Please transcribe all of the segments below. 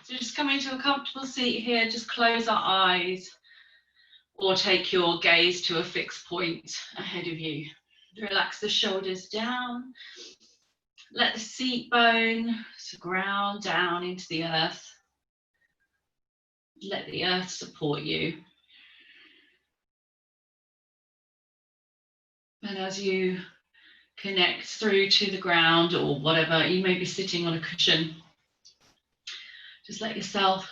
So just come into a comfortable seat here, just close our eyes or take your gaze to a fixed point ahead of you. Relax the shoulders down. Let the seat bone ground down into the earth. Let the earth support you. And as you connect through to the ground or whatever, you may be sitting on a cushion. Just let yourself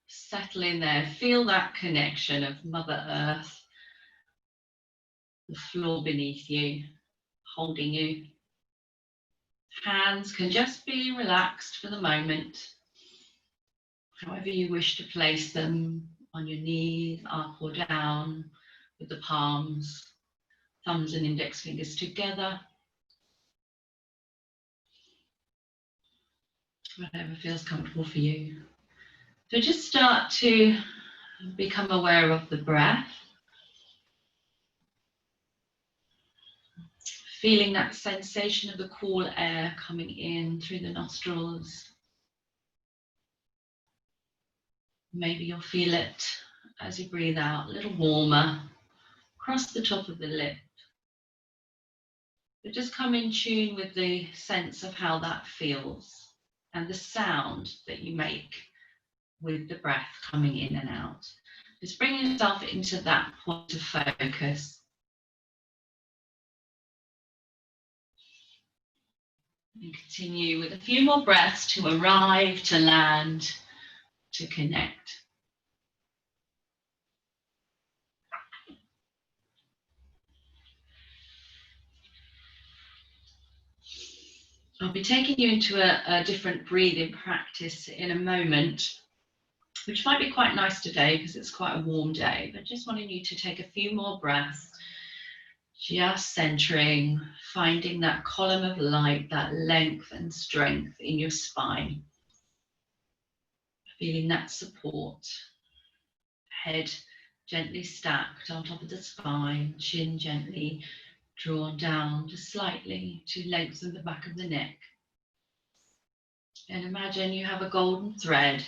settle in there. Feel that connection of Mother Earth, the floor beneath you, holding you. Hands can just be relaxed for the moment, however you wish to place them, on your knees, up or down, with the palms, thumbs and index fingers together. Whatever feels comfortable for you. So just start to become aware of the breath. Feeling that sensation of the cool air coming in through the nostrils. Maybe you'll feel it as you breathe out, a little warmer across the top of the lip. But just come in tune with the sense of how that feels and the sound that you make with the breath coming in and out. Just bring yourself into that point of focus. And continue with a few more breaths to arrive, to land, to connect. I'll be taking you into a different breathing practice in a moment, which might be quite nice today because it's quite a warm day, but just wanting you to take a few more breaths, just centering, finding that column of light, that length and strength in your spine. Feeling that support, head gently stacked on top of the spine, chin gently drawn down just slightly to lengthen the back of the neck. And imagine you have a golden thread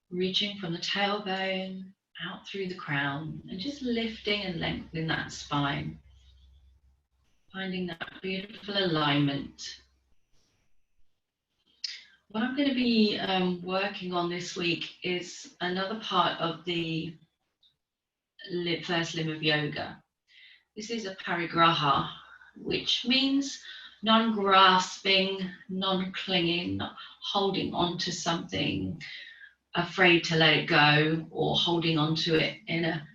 reaching from the tailbone out through the crown and just lifting and lengthening that spine. Finding that beautiful alignment. What I'm going to be working on this week is another part of the first limb of yoga. This is Aparigraha, which means non-grasping, non-clinging, not holding on to something, afraid to let it go, or holding on to it in a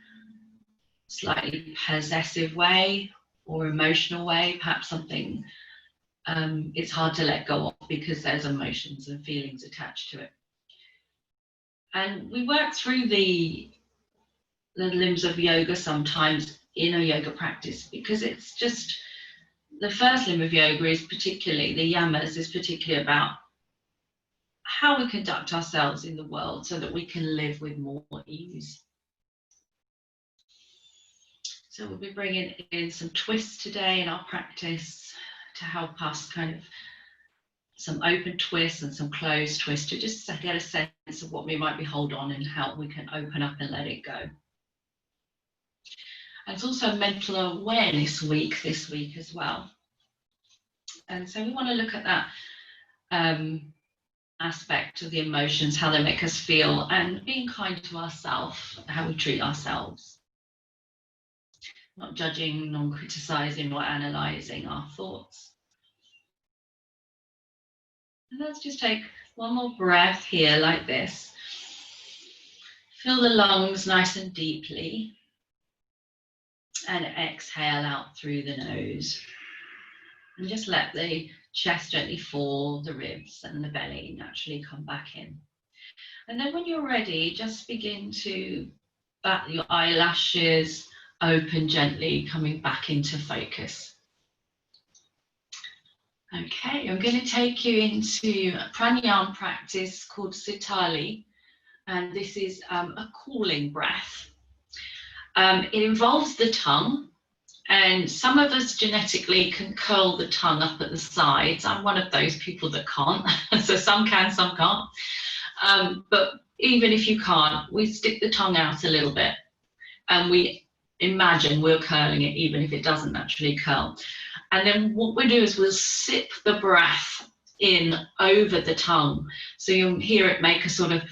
slightly possessive way or emotional way, perhaps something it's hard to let go of because there's emotions and feelings attached to it. And we work through the limbs of yoga sometimes in a yoga practice because it's just, the first limb of yoga is particularly, the Yamas is particularly about how we conduct ourselves in the world so that we can live with more ease. So we'll be bringing in some twists today in our practice to help us kind of some open twists and some closed twists to just get a sense of what we might be holding on and how we can open up and let it go. And it's also mental awareness week this week as well. And so we want to look at that aspect of the emotions, how they make us feel, and being kind to ourselves, how we treat ourselves. Not judging, non-criticizing or analyzing our thoughts. And let's just take one more breath here like this. Fill the lungs nice and deeply. And exhale out through the nose. And just let the chest gently fall, the ribs and the belly naturally come back in. And then when you're ready, just begin to bat your eyelashes open gently, coming back into focus. Okay, I'm going to take you into a pranayama practice called Sitali, and this is a cooling breath. It involves the tongue, and some of us genetically can curl the tongue up at the sides. I'm one of those people that can't, so some can, some can't. But even if you can't, we stick the tongue out a little bit and we imagine we're curling it, even if it doesn't naturally curl. And then what we do is we'll sip the breath in over the tongue. So you'll hear it make a sort of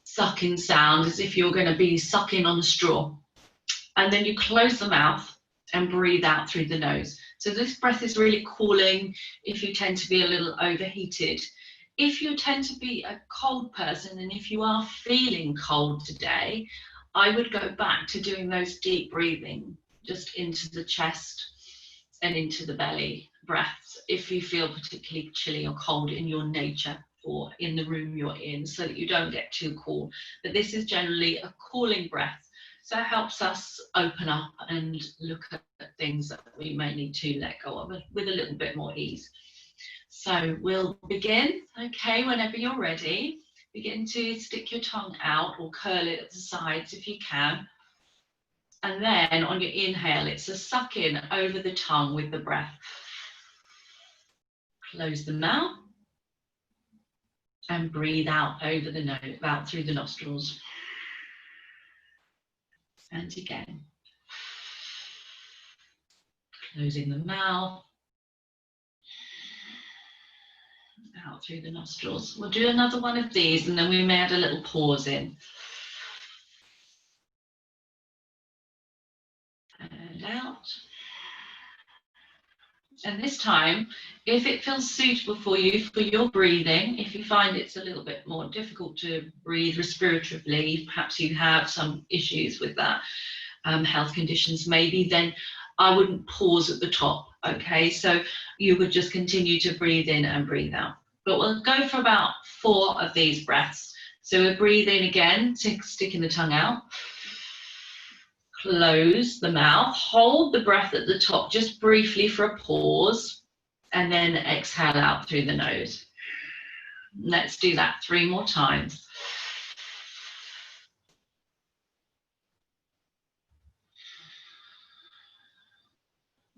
sucking sound as if you're going to be sucking on a straw. And then you close the mouth and breathe out through the nose. So this breath is really cooling if you tend to be a little overheated. If you tend to be a cold person, and if you are feeling cold today, I would go back to doing those deep breathing just into the chest and into the belly breaths if you feel particularly chilly or cold in your nature or in the room you're in, so that you don't get too cool. But this is generally a cooling breath, so it helps us open up and look at things that we may need to let go of with a little bit more ease. So we'll begin. Okay, whenever you're ready, begin to stick your tongue out or curl it at the sides if you can. And then on your inhale, it's a suck in over the tongue with the breath. Close the mouth and breathe out over the nose, out through the nostrils. And again. Closing the mouth. Out through the nostrils. We'll do another one of these and then we may add a little pause in. And out. And this time, if it feels suitable for you, for your breathing, if you find it's a little bit more difficult to breathe respiratively, perhaps you have some issues with that, health conditions maybe, then I wouldn't pause at the top, okay? So you would just continue to breathe in and breathe out. But we'll go for about 4 of these breaths. So we'll breathe in again, sticking the tongue out. Close the mouth, hold the breath at the top just briefly for a pause, and then exhale out through the nose. Let's do that 3 more times.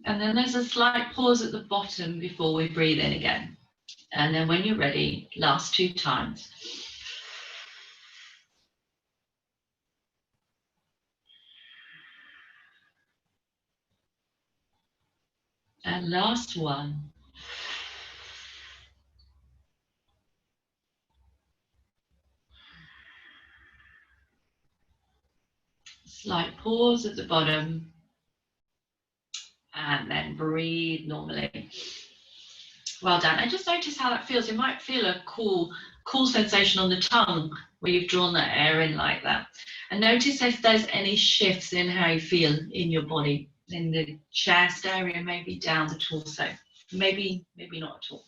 And then there's a slight pause at the bottom before we breathe in again. And then when you're ready, last 2 times. And last one. Slight pause at the bottom. And then breathe normally. Well done. And just notice how that feels. You might feel a cool sensation on the tongue where you've drawn that air in like that. And notice if there's any shifts in how you feel in your body, in the chest area, maybe down the torso. Maybe not at all.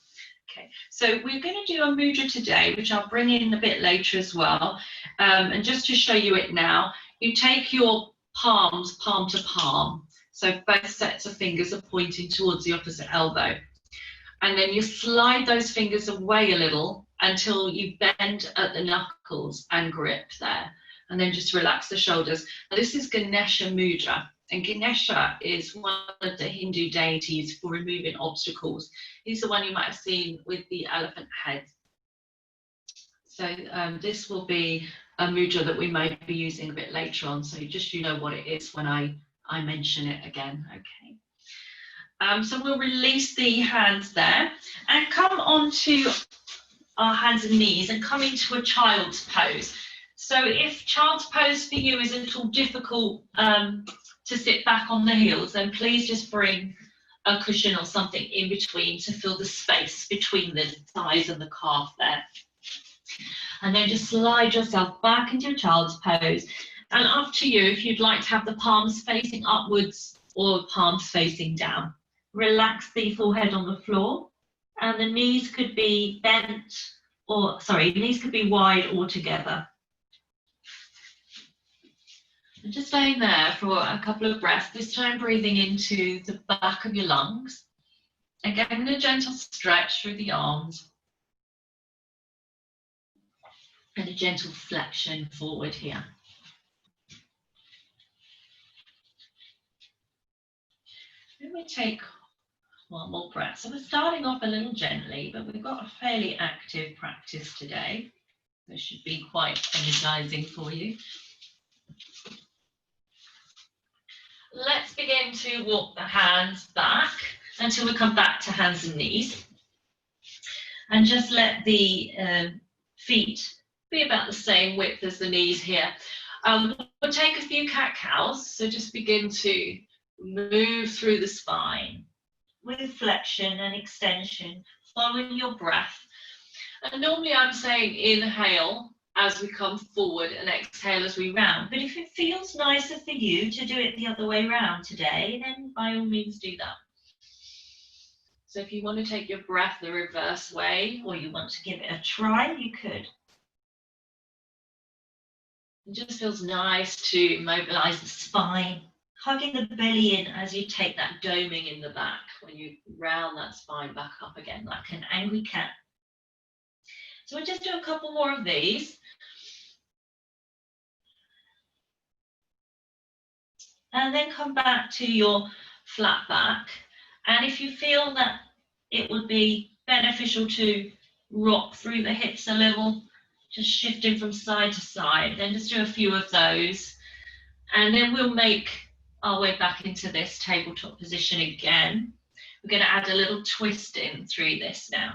Okay, so we're going to do a mudra today, which I'll bring in a bit later as well. And just to show you it now, you take your palms, palm to palm. So both sets of fingers are pointing towards the opposite elbow. And then you slide those fingers away a little until you bend at the knuckles and grip there. And then just relax the shoulders. Now, this is Ganesha Mudra. And Ganesha is one of the Hindu deities for removing obstacles. He's the one you might have seen with the elephant head. So this will be a mudra that we might be using a bit later on. So just you know what it is when I mention it again. Okay. So we'll release the hands there and come onto our hands and knees and come into a child's pose. So if child's pose for you is a little difficult to sit back on the heels, then please just bring a cushion or something in between to fill the space between the thighs and the calf there. And then just slide yourself back into your child's pose. And up to you if you'd like to have the palms facing upwards or palms facing down. Relax the forehead on the floor, and the knees could be bent, knees could be wide or together. And just staying there for a couple of breaths, this time breathing into the back of your lungs, and getting a gentle stretch through the arms, and a gentle flexion forward here. Then we take one more breath. So we're starting off a little gently, but we've got a fairly active practice today. This should be quite energizing for you. Let's begin to walk the hands back until we come back to hands and knees. And just let the feet be about the same width as the knees here. We'll take a few cat-cows, so just begin to move through the spine with flexion and extension, following your breath. And normally I'm saying inhale as we come forward and exhale as we round. But if it feels nicer for you to do it the other way around today, then by all means do that. So if you want to take your breath the reverse way, or you want to give it a try, you could. It just feels nice to mobilize the spine, hugging the belly in as you take that doming in the back, when you round that spine back up again, like an angry cat. So we'll just do a couple more of these. And then come back to your flat back. And if you feel that it would be beneficial to rock through the hips a little, just shifting from side to side, then just do a few of those. And then we'll make our way back into this tabletop position again. We're going to add a little twist in through this now.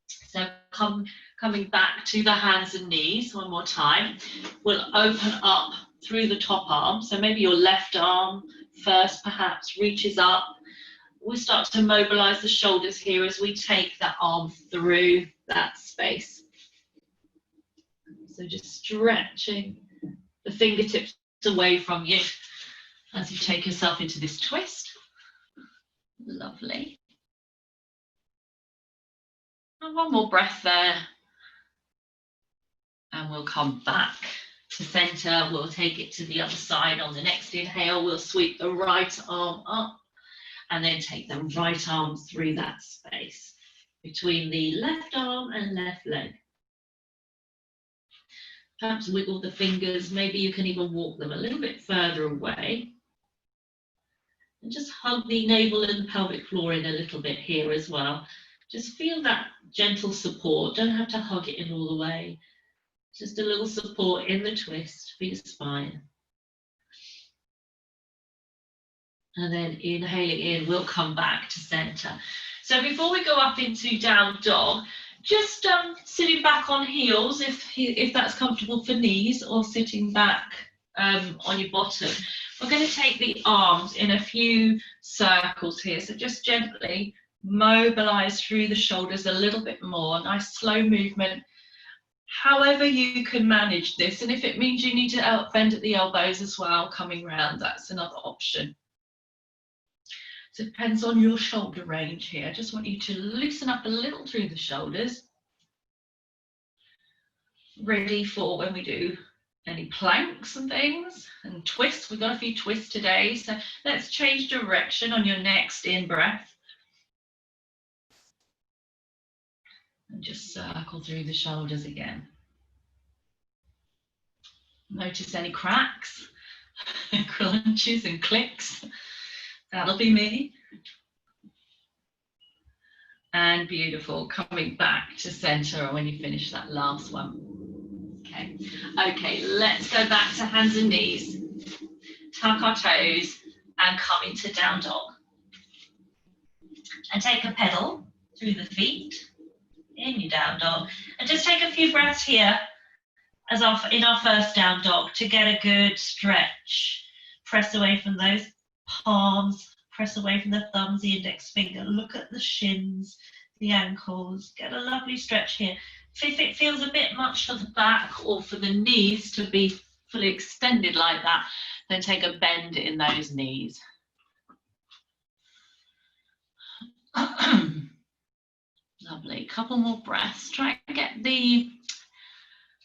So coming back to the hands and knees one more time. We'll open up through the top arm. So maybe your left arm first perhaps reaches up. We'll start to mobilize the shoulders here as we take that arm through that space. So just stretching the fingertips away from you as you take yourself into this twist. Lovely. And one more breath there. And we'll come back to center. We'll take it to the other side on the next inhale. We'll sweep the right arm up and then take the right arm through that space between the left arm and left leg. Perhaps wiggle the fingers. Maybe you can even walk them a little bit further away. And just hug the navel and pelvic floor in a little bit here as well. Just feel that gentle support. Don't have to hug it in all the way. Just a little support in the twist for your spine. And then inhaling in, we'll come back to center. So before we go up into down dog, just sitting back on heels if that's comfortable for knees, or sitting back on your bottom. We're going to take the arms in a few circles here. So just gently mobilize through the shoulders a little bit more. Nice slow movement. However you can manage this. And if it means you need to bend at the elbows as well, coming round, that's another option. So it depends on your shoulder range here. I just want you to loosen up a little through the shoulders. Ready for when we do any planks and things and twists. We've got a few twists today. So let's change direction on your next in-breath. And just circle through the shoulders again. Notice any cracks, crunches and clicks. That'll be me. And beautiful, coming back to center when you finish that last one. Okay, let's go back to hands and knees. Tuck our toes and come into down dog. And take a pedal through the feet in your down dog. And just take a few breaths here as in our first down dog to get a good stretch. Press away from those palms, press away from the thumbs, the index finger, look at the shins, the ankles, get a lovely stretch here. If it feels a bit much for the back or for the knees to be fully extended like that, then take a bend in those knees. Lovely, couple more breaths. Try and get the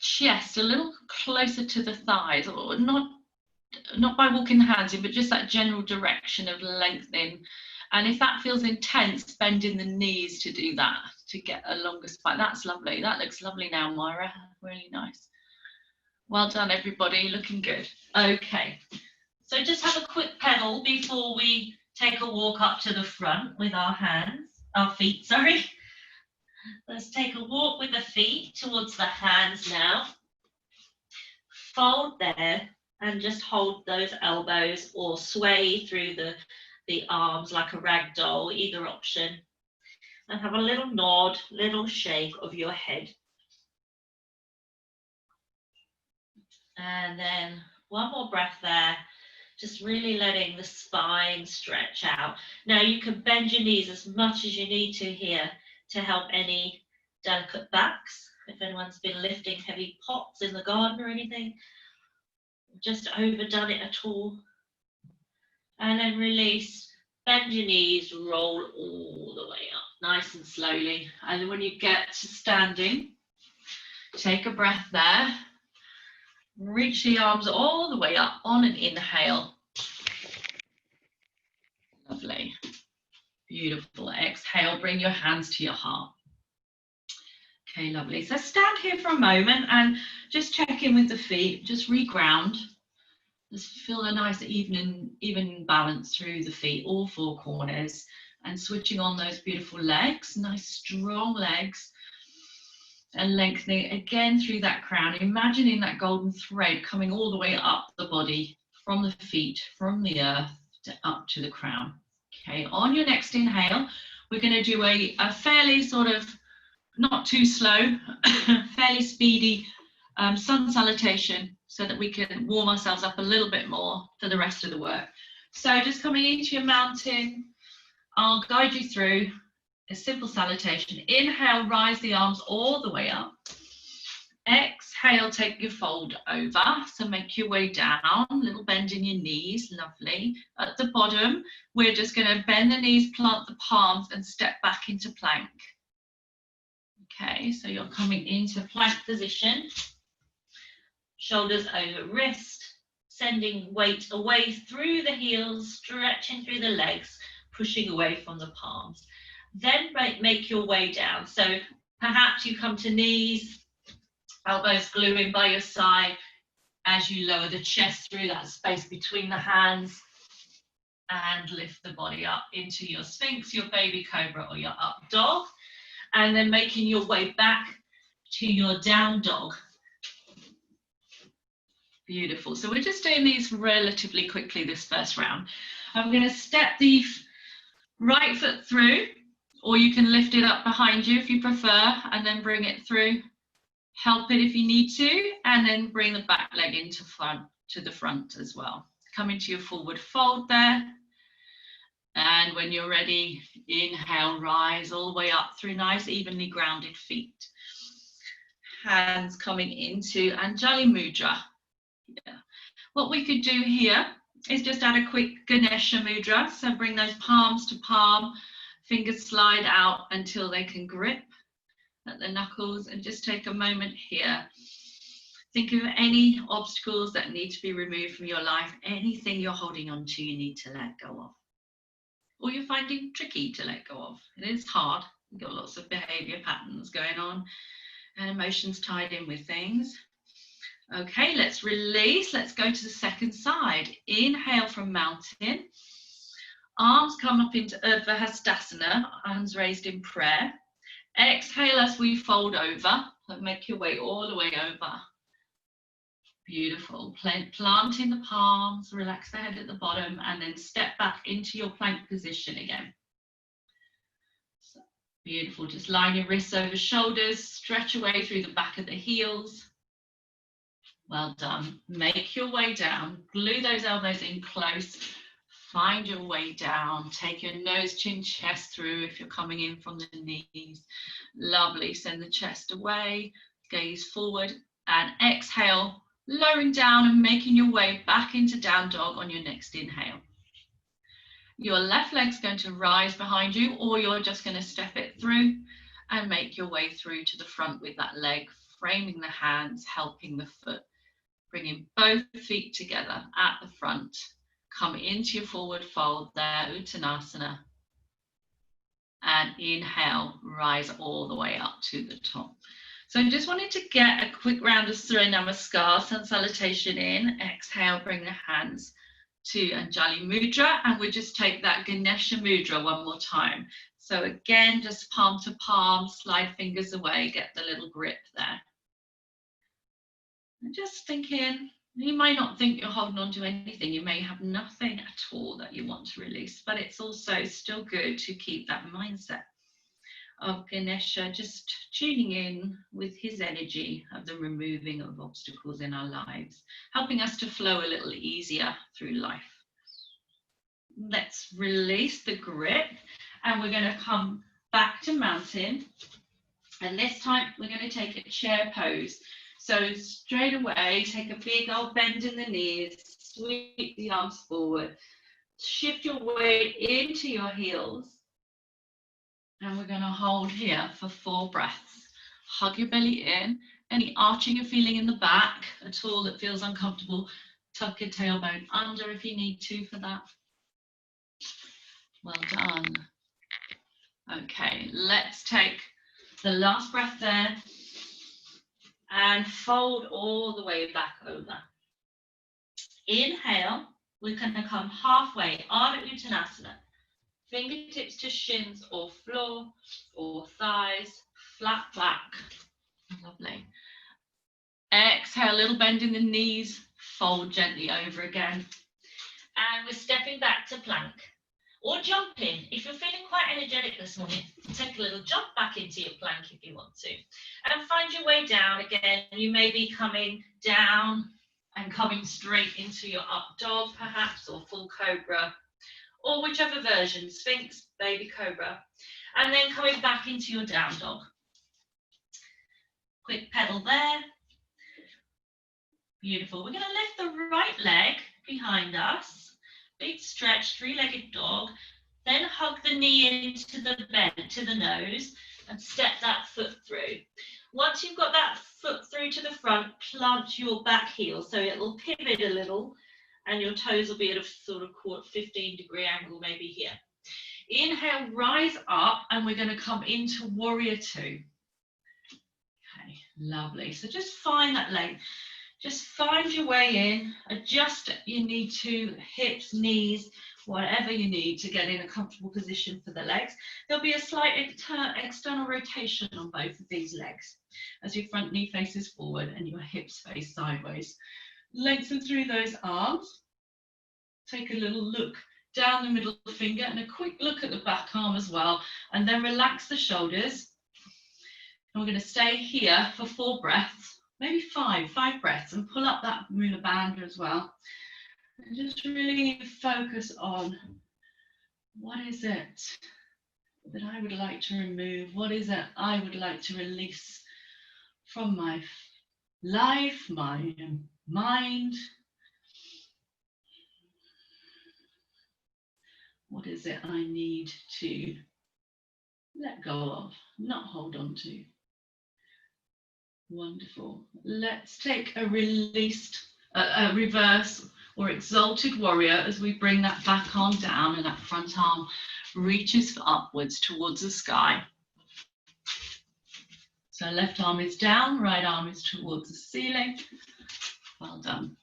chest a little closer to the thighs, or not by walking the hands in, but just that general direction of lengthening. And if that feels intense, bend in the knees to do that, to get a longer spine. That's lovely. That looks lovely now, Myra. Really nice. Well done, everybody. Looking good. Okay. So just have a quick pedal before we take a walk up to the front with our feet, sorry. Let's take a walk with the feet towards towards the hands now. Fold there and just hold those elbows or sway through the arms like a rag doll, either option. And have a little nod, little shake of your head. And then one more breath there, just really letting the spine stretch out. Now you can bend your knees as much as you need to here to help any delicate backs. If anyone's been lifting heavy pots in the garden or anything, just overdone it at all. And then release, bend your knees, roll all the way up, nice and slowly. And then when you get to standing, take a breath there. Reach the arms all the way up on an inhale. Lovely. Beautiful. Exhale, bring your hands to your heart. Okay, lovely. So stand here for a moment and just check in with the feet, just reground. Just feel a nice even balance through the feet, all four corners, and switching on those beautiful legs, nice strong legs. And lengthening again through that crown, imagining that golden thread coming all the way up the body, from the feet, from the earth, up to the crown. Okay, on your next inhale, we're going to do a fairly sort of, not too slow, fairly speedy sun salutation, so that we can warm ourselves up a little bit more for the rest of the work. So just coming into your mountain, I'll guide you through a simple salutation. Inhale, rise the arms all the way up. Exhale, take your fold over. So make your way down, little bend in your knees, lovely. At the bottom, we're just going to bend the knees, plant the palms, and step back into plank. Okay, so you're coming into plank position. Shoulders over wrist, sending weight away through the heels, stretching through the legs, pushing away from the palms. Then make your way down. So perhaps you come to knees, elbows gluing by your side as you lower the chest through that space between the hands, and lift the body up into your Sphinx, your baby cobra, or your up dog, and then making your way back to your down dog. Beautiful. So we're just doing these relatively quickly this first round. I'm going to step the right foot through, or you can lift it up behind you if you prefer, and then bring it through. Help it if you need to, and then bring the back leg into to the front as well. Come into your forward fold there. And when you're ready, inhale, rise all the way up through nice, evenly grounded feet. Hands coming into Anjali Mudra. Yeah. What we could do here is just add a quick Ganesha Mudra. So bring those palms to palm, fingers slide out until they can grip at the knuckles, and just take a moment here. Think of any obstacles that need to be removed from your life, anything you're holding on to you need to let go of, or you're finding tricky to let go of. It is hard. You've got lots of behavior patterns going on and emotions tied in with things. Okay, let's release. Let's go to the second side. Inhale from mountain. Arms come up into Urdhva Hastasana, hands raised in prayer. Exhale as we fold over. Make your way all the way over. Beautiful. Planting the palms, relax the head at the bottom, and then step back into your plank position again. So, beautiful. Just line your wrists over shoulders, stretch away through the back of the heels. Well done. Make your way down. Glue those elbows in close. Find your way down. Take your nose, chin, chest through if you're coming in from the knees. Lovely. Send the chest away. Gaze forward and exhale, lowering down and making your way back into down dog on your next inhale. Your left leg's going to rise behind you, or you're just going to step it through and make your way through to the front with that leg, framing the hands, helping the foot. Bringing both feet together at the front. Come into your forward fold there, Uttanasana. And inhale, rise all the way up to the top. So I just wanted to get a quick round of Surya Namaskar, sun salutation in. Exhale, bring the hands to Anjali Mudra, and we'll just take that Ganesha Mudra one more time. So again, just palm to palm, slide fingers away, get the little grip there. And just thinking, you may not think you're holding on to anything, you may have nothing at all that you want to release, but it's also still good to keep that mindset of Ganesha, just tuning in with his energy of the removing of obstacles in our lives, helping us to flow a little easier through life. Let's release the grip, and we're going to come back to mountain, and this time we're going to take a chair pose. So straight away, take a big old bend in the knees, sweep the arms forward, shift your weight into your heels, and we're going to hold here for 4 breaths. Hug your belly in. Any arching you're feeling in the back at all that feels uncomfortable, tuck your tailbone under if you need to for that. Well done. Okay, let's take the last breath there and fold all the way back over. Inhale, we're going to come halfway, Ardha Uttanasana. Fingertips to shins or floor or thighs, flat back. Lovely. Exhale, a little bend in the knees, fold gently over again. And we're stepping back to plank or jumping. If you're feeling quite energetic this morning, take a little jump back into your plank if you want to. And find your way down again. You may be coming down and coming straight into your up dog perhaps, or full cobra, or whichever version, Sphinx, baby cobra, and then coming back into your down dog. Quick pedal there. Beautiful. We're going to lift the right leg behind us, big stretch, 3-legged dog, then hug the knee into the bend, to the nose, and step that foot through. Once you've got that foot through to the front, plant your back heel, so it'll pivot a little, and your toes will be at a sort of 15-degree angle, maybe here. Inhale, rise up, and we're going to come into warrior 2. Okay, lovely. So just find that length. Just find your way in, adjust your knee to hips, knees, whatever you need to get in a comfortable position for the legs. There'll be a slight external rotation on both of these legs as your front knee faces forward and your hips face sideways. Lengthen through those arms. Take a little look down the middle finger and a quick look at the back arm as well. And then relax the shoulders. And we're going to stay here for 4 breaths, maybe 5 breaths, and pull up that Mula Bandha as well. And just really focus on what is it that I would like to remove? What is it I would like to release from my life, my mind? What is it I need to let go of, not hold on to? Wonderful. Let's take a reverse or exalted warrior as we bring that back arm down and that front arm reaches upwards towards the sky. So left arm is down, right arm is towards the ceiling. Well done.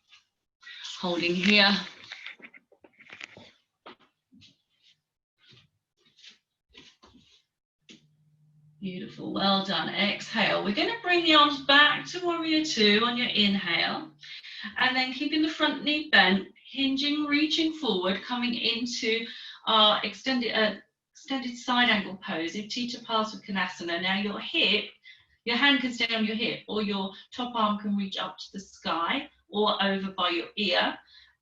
Holding here. Beautiful, well done. Exhale. We're going to bring the arms back to warrior 2 on your inhale, and then keeping the front knee bent, hinging, reaching forward, coming into our extended side angle pose, Utthita Konasana. Now your hand can stay on your hip, or your top arm can reach up to the sky or over by your ear,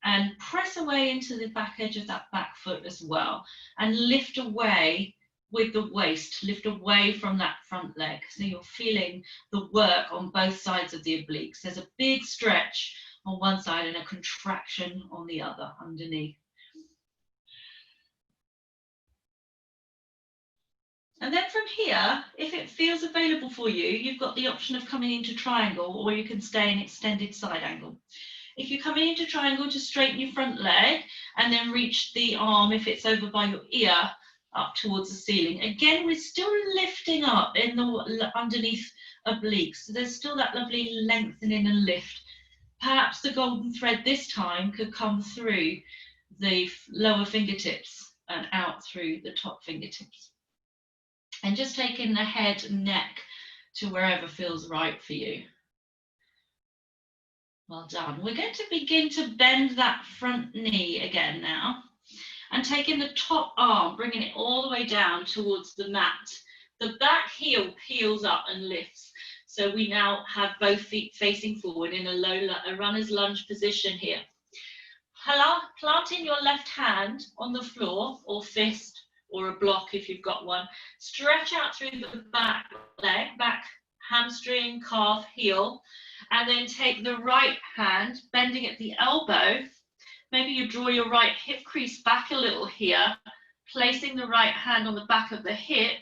and press away into the back edge of that back foot as well, and lift away with the waist, lift away from that front leg. So you're feeling the work on both sides of the obliques. There's a big stretch on one side and a contraction on the other underneath. And then from here, if it feels available for you, you've got the option of coming into triangle, or you can stay in extended side angle. If you're coming into triangle, just straighten your front leg and then reach the arm, if it's over by your ear, up towards the ceiling. Again, we're still lifting up in the underneath obliques. So there's still that lovely lengthening and lift. Perhaps the golden thread this time could come through the lower fingertips and out through the top fingertips. And just taking the head and neck to wherever feels right for you. Well done. We're going to begin to bend that front knee again now, and taking the top arm, bringing it all the way down towards the mat. The back heel peels up and lifts. So we now have both feet facing forward in a runner's lunge position here. Planting your left hand on the floor, or fist, or a block if you've got one. Stretch out through the back leg, back hamstring, calf, heel, and then take the right hand, bending at the elbow. Maybe you draw your right hip crease back a little here, placing the right hand on the back of the hip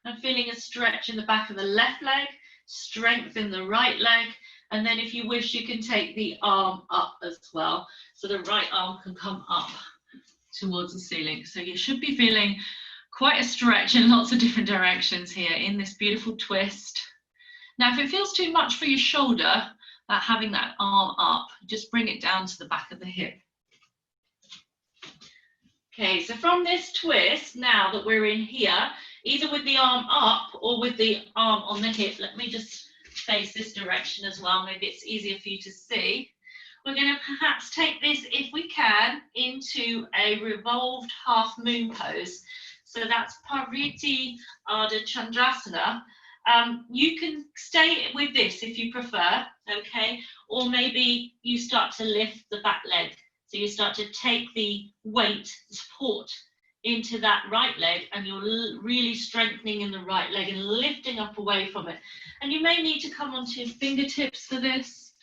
and feeling a stretch in the back of the left leg, strength in the right leg, and then if you wish, you can take the arm up as well. So the right arm can come up towards the ceiling. So you should be feeling quite a stretch in lots of different directions here in this beautiful twist. Now, if it feels too much for your shoulder, having that arm up, just bring it down to the back of the hip. Okay, so from this twist, now that we're in here, either with the arm up or with the arm on the hip, let me just face this direction as well, maybe it's easier for you to see. We're going to perhaps take this, if we can, into a revolved half moon pose. So that's Pariti Ardha Chandrasana. You can stay with this if you prefer, okay? Or maybe you start to lift the back leg. So you start to take the weight, support into that right leg, and you're really strengthening in the right leg and lifting up away from it. And you may need to come onto your fingertips for this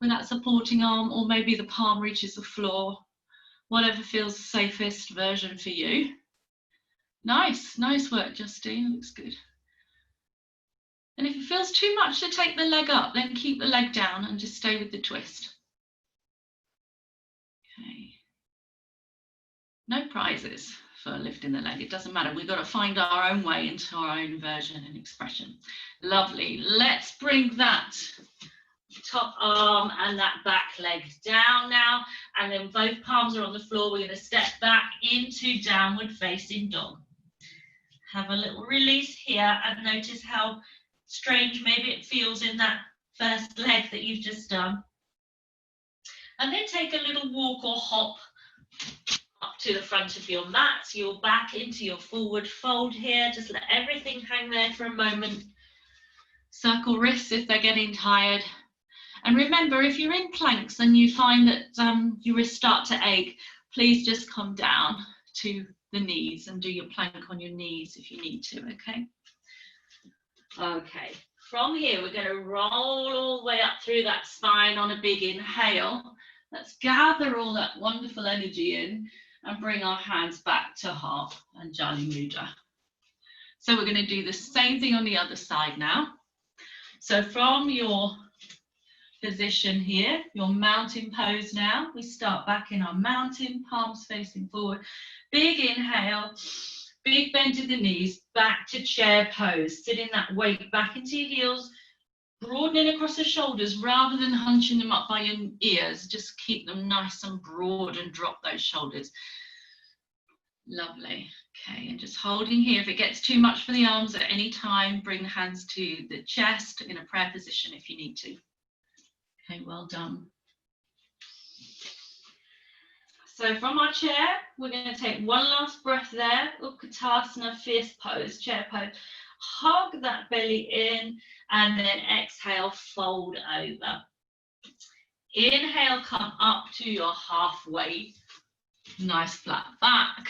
with that supporting arm, or maybe the palm reaches the floor, whatever feels the safest version for you. Nice work, Justine, looks good. And if it feels too much to take the leg up, then keep the leg down and just stay with the twist. Okay. No prizes for lifting the leg, it doesn't matter. We've got to find our own way into our own version and expression. Lovely. Let's bring that top arm and that back leg down now, and then both palms are on the floor. We're going to step back into downward facing dog. Have a little release here and notice how strange maybe it feels in that first leg that you've just done. And then take a little walk or hop up to the front of your mat, so you're back into your forward fold here. Just let everything hang there for a moment. Circle wrists if they're getting tired. And remember, if you're in planks and you find that your wrists start to ache, please just come down to the knees and do your plank on your knees if you need to, okay? Okay, from here, we're going to roll all the way up through that spine on a big inhale. Let's gather all that wonderful energy in and bring our hands back to heart and Jali Mudra. So we're going to do the same thing on the other side now. So from your position here, your mountain pose now, we start back in our mountain, palms facing forward. Big inhale, big bend to the knees, back to chair pose. Sitting that weight back into your heels, broadening across the shoulders rather than hunching them up by your ears. Just keep them nice and broad and drop those shoulders. Lovely. Okay, and just holding here. If it gets too much for the arms at any time, bring the hands to the chest in a prayer position if you need to. Okay, well done. So from our chair, we're going to take one last breath there. Utkatasana, fierce pose, chair pose. Hug that belly in, and then exhale, fold over. Inhale, come up to your halfway. Nice flat back.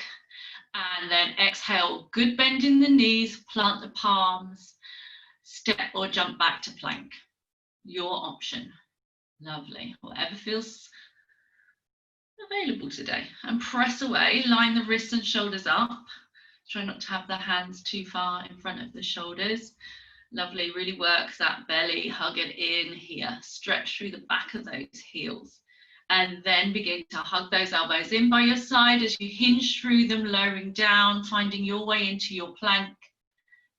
And then exhale, good bend in the knees, plant the palms, step or jump back to plank. Your option. Lovely. Whatever feels available today. And press away, line the wrists and shoulders up. Try not to have the hands too far in front of the shoulders. Lovely, really work that belly, hug it in here. Stretch through the back of those heels. And then begin to hug those elbows in by your side as you hinge through them, lowering down, finding your way into your plank.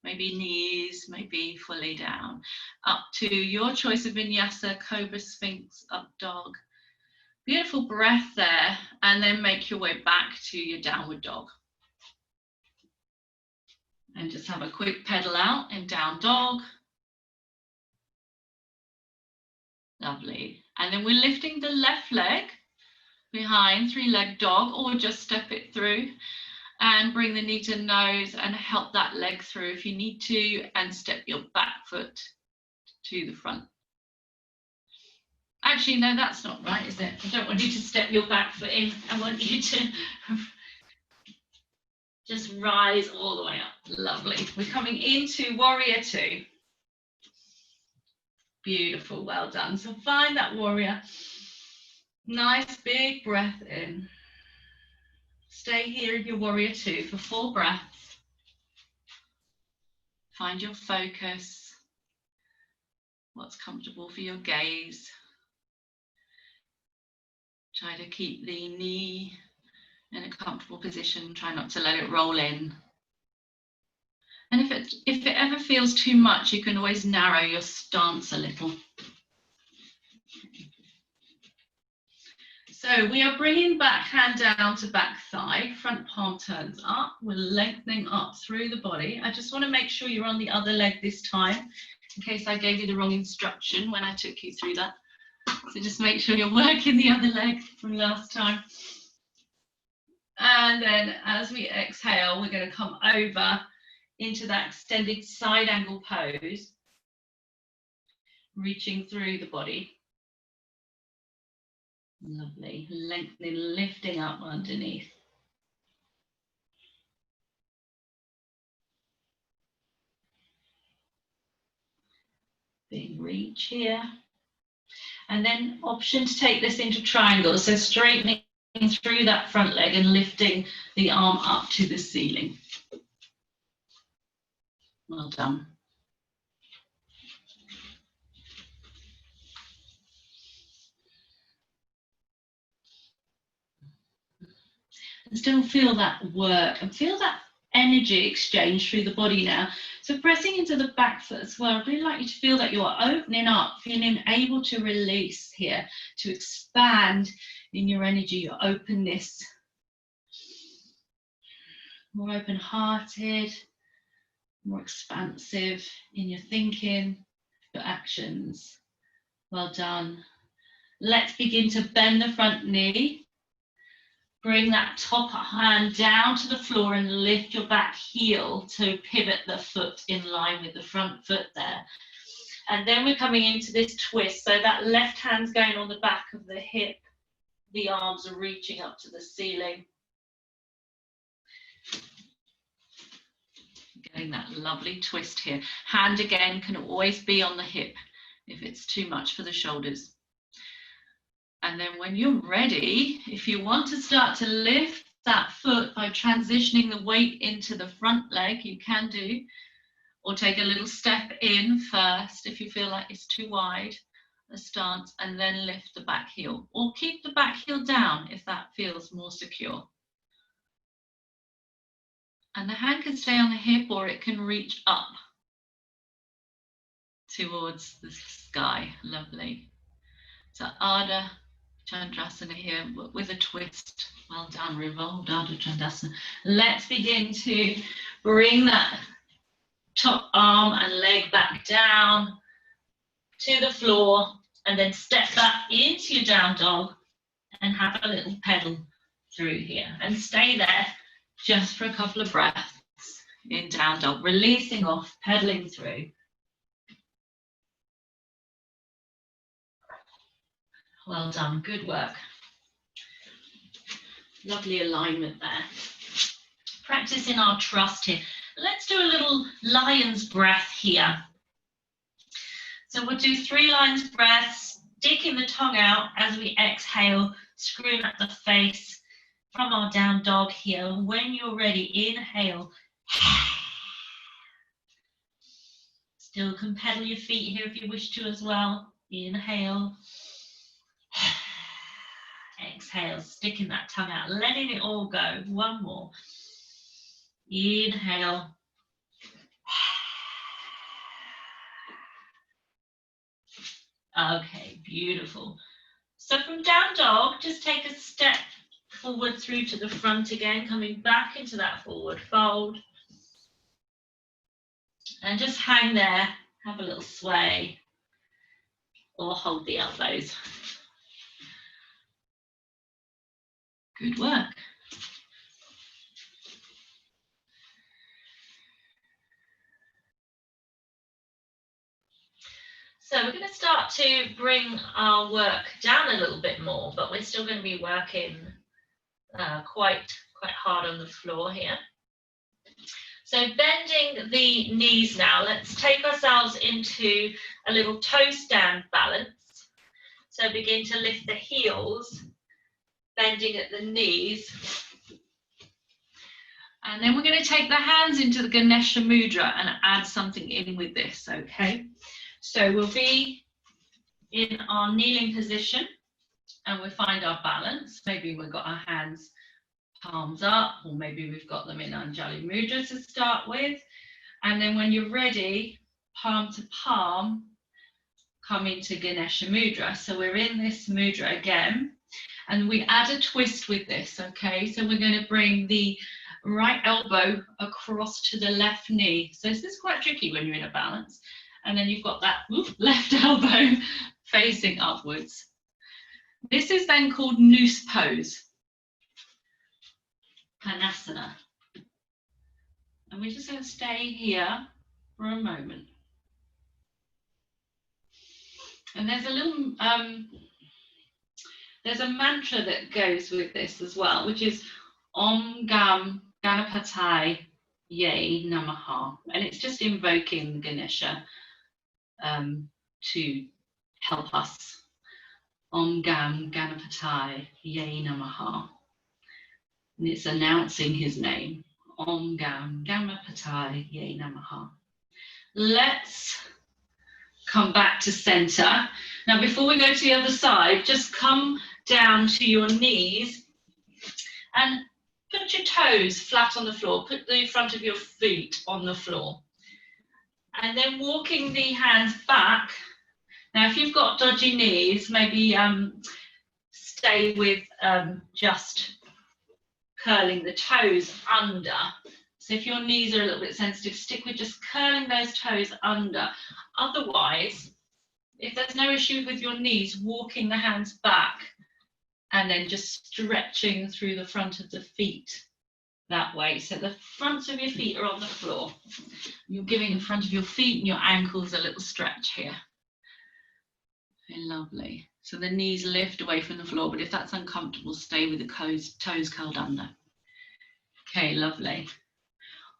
Maybe knees, maybe fully down. Up to your choice of vinyasa, cobra, sphinx, up dog. Beautiful breath there, and then make your way back to your downward dog. And just have a quick pedal out in down dog. Lovely. And then we're lifting the left leg behind, three-leg dog, or just step it through and bring the knee to nose and help that leg through if you need to, and step your back foot to the front. Actually, no, that's not right, is it? I don't want you to step your back foot in. I want you to just rise all the way up. Lovely. We're coming into warrior two. Beautiful, well done. So find that warrior. Nice big breath in. Stay here in your warrior two for 4 breaths. Find your focus. What's comfortable for your gaze. Try to keep the knee in a comfortable position. Try not to let it roll in. And if it ever feels too much, you can always narrow your stance a little. So we are bringing back hand down to back thigh, front palm turns up. We're lengthening up through the body. I just want to make sure you're on the other leg this time, in case I gave you the wrong instruction when I took you through that. So just make sure you're working the other leg from last time. And then as we exhale, we're going to come over into that extended side angle pose, reaching through the body. Lovely, lengthening, lifting up underneath. Big reach here. And then option to take this into triangle, so straightening through that front leg and lifting the arm up to the ceiling. Well done. And still feel that work and feel that energy exchange through the body now. So pressing into the back foot as well, I'd really like you to feel that you're opening up, feeling able to release here, to expand in your energy, your openness. More open-hearted, more expansive in your thinking, your actions. Well done. Let's begin to bend the front knee. Bring that top hand down to the floor and lift your back heel to pivot the foot in line with the front foot there. And then we're coming into this twist. So that left hand's going on the back of the hip. The arms are reaching up to the ceiling. Getting that lovely twist here. Hand again can always be on the hip if it's too much for the shoulders. And then when you're ready, if you want to start to lift that foot by transitioning the weight into the front leg, you can do, or take a little step in first if you feel like it's too wide a stance, and then lift the back heel, or keep the back heel down if that feels more secure. And the hand can stay on the hip, or it can reach up towards the sky. Lovely. So Ardha Chandrasana here with a twist. Well done, revolved Ardha Chandrasana. Let's begin to bring that top arm and leg back down to the floor, and then step back into your down dog and have a little pedal through here. And stay there just for a couple of breaths in down dog, releasing off, pedaling through. Well done, good work. Lovely alignment there. Practicing our trust here. Let's do a little lion's breath here. So we'll do 3 lion's breaths, sticking the tongue out as we exhale, screwing up the face from our down dog here. When you're ready, inhale. Still can pedal your feet here if you wish to as well. Inhale. Exhale, sticking that tongue out, letting it all go. One more. Inhale. Okay, beautiful. So from down dog, just take a step forward through to the front again, coming back into that forward fold. And just hang there, have a little sway. or hold the elbows. Good work. So we're going to start to bring our work down a little bit more, but we're still going to be working quite hard on the floor here. So bending the knees now, let's take ourselves into a little toe stand balance. So begin to lift the heels, bending at the knees. And then we're going to take the hands into the Ganesha Mudra and add something in with this, okay? So we'll be in our kneeling position and we'll find our balance. Maybe we've got our hands palms up, or maybe we've got them in Anjali Mudra to start with. And then when you're ready, palm to palm, come into Ganesha Mudra. So we're in this mudra again, and we add a twist with this, okay? So we're going to bring the right elbow across to the left knee. So this is quite tricky when you're in a balance. And then you've got that left elbow facing upwards. This is then called noose pose, Kanasana. And we're just going to stay here for a moment. And there's a little, there's a mantra that goes with this as well, which is Om Gam Ganapataye Ye Namaha. And it's just invoking Ganesha to help us. Om Gam Ganapataye Ye Namaha. And it's announcing his name. Om Gam Ganapataye Ye Namaha. Let's come back to center. Now, before we go to the other side, just come down to your knees and put your toes flat on the floor. Put the front of your feet on the floor. And then walking the hands back. Now, if you've got dodgy knees, maybe stay with just curling the toes under. So if your knees are a little bit sensitive, stick with just curling those toes under. Otherwise, if there's no issue with your knees, walking the hands back and then just stretching through the front of the feet that way. So the fronts of your feet are on the floor. You're giving the front of your feet and your ankles a little stretch here. Okay, lovely. So the knees lift away from the floor, but if that's uncomfortable, stay with the toes curled under. Okay, lovely.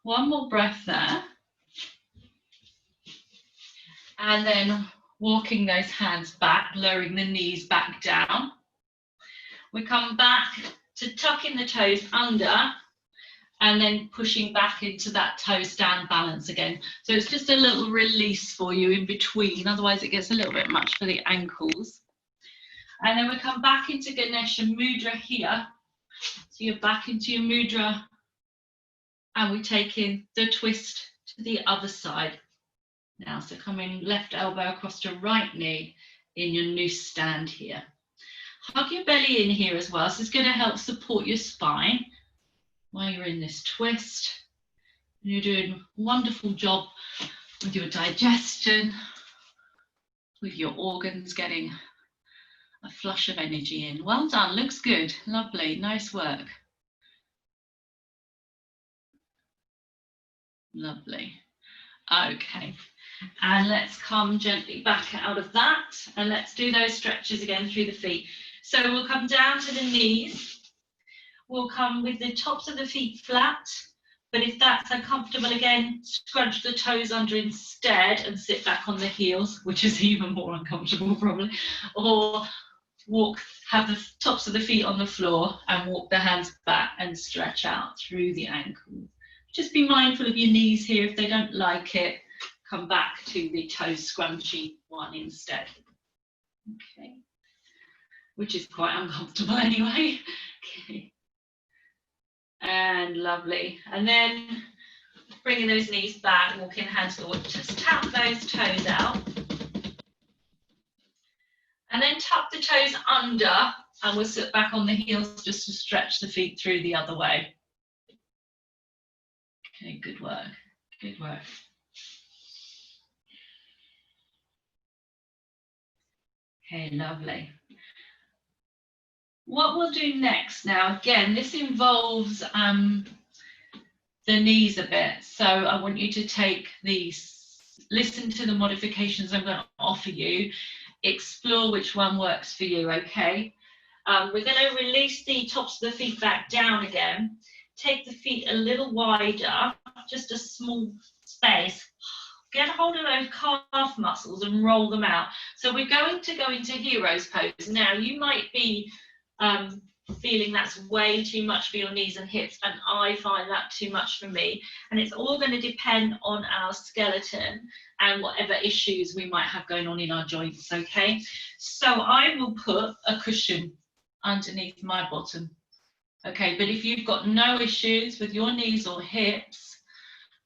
One more breath there. And then walking those hands back, lowering the knees back down. We come back to tucking the toes under and then pushing back into that toe stand balance again. So it's just a little release for you in between, otherwise it gets a little bit much for the ankles. And then we come back into Ganesha Mudra here. So you're back into your mudra and we take in the twist to the other side. Now, so coming left elbow across to right knee in your noose stand here. Hug your belly in here as well. So it's going to help support your spine while you're in this twist. You're doing a wonderful job with your digestion, with your organs getting a flush of energy in. Well done, looks good, lovely, nice work. Lovely. Okay, and let's come gently back out of that and let's do those stretches again through the feet. So we'll come down to the knees. We'll come with the tops of the feet flat, but if that's uncomfortable again, scrunch the toes under instead and sit back on the heels, which is even more uncomfortable probably, or have the tops of the feet on the floor and walk the hands back and stretch out through the ankles. Just be mindful of your knees here. If they don't like it, come back to the toe scrunchy one instead. Okay, which is quite uncomfortable anyway. Okay. And lovely. And then bringing those knees back, walking hands forward, just tap those toes out. And then tuck the toes under and we'll sit back on the heels just to stretch the feet through the other way. Okay, good work, good work. Okay, lovely. What we'll do next now, again, this involves the knees a bit. So I want you to take these, listen to the modifications I'm going to offer you, explore which one works for you, okay? We're going to release the tops of the feet back down again. Take the feet a little wider, just a small space. Get hold of those calf muscles and roll them out. So we're going to go into hero's pose. Now, you might be feeling that's way too much for your knees and hips, and I find that too much for me. And it's all going to depend on our skeleton and whatever issues we might have going on in our joints, okay? So I will put a cushion underneath my bottom, okay? But if you've got no issues with your knees or hips,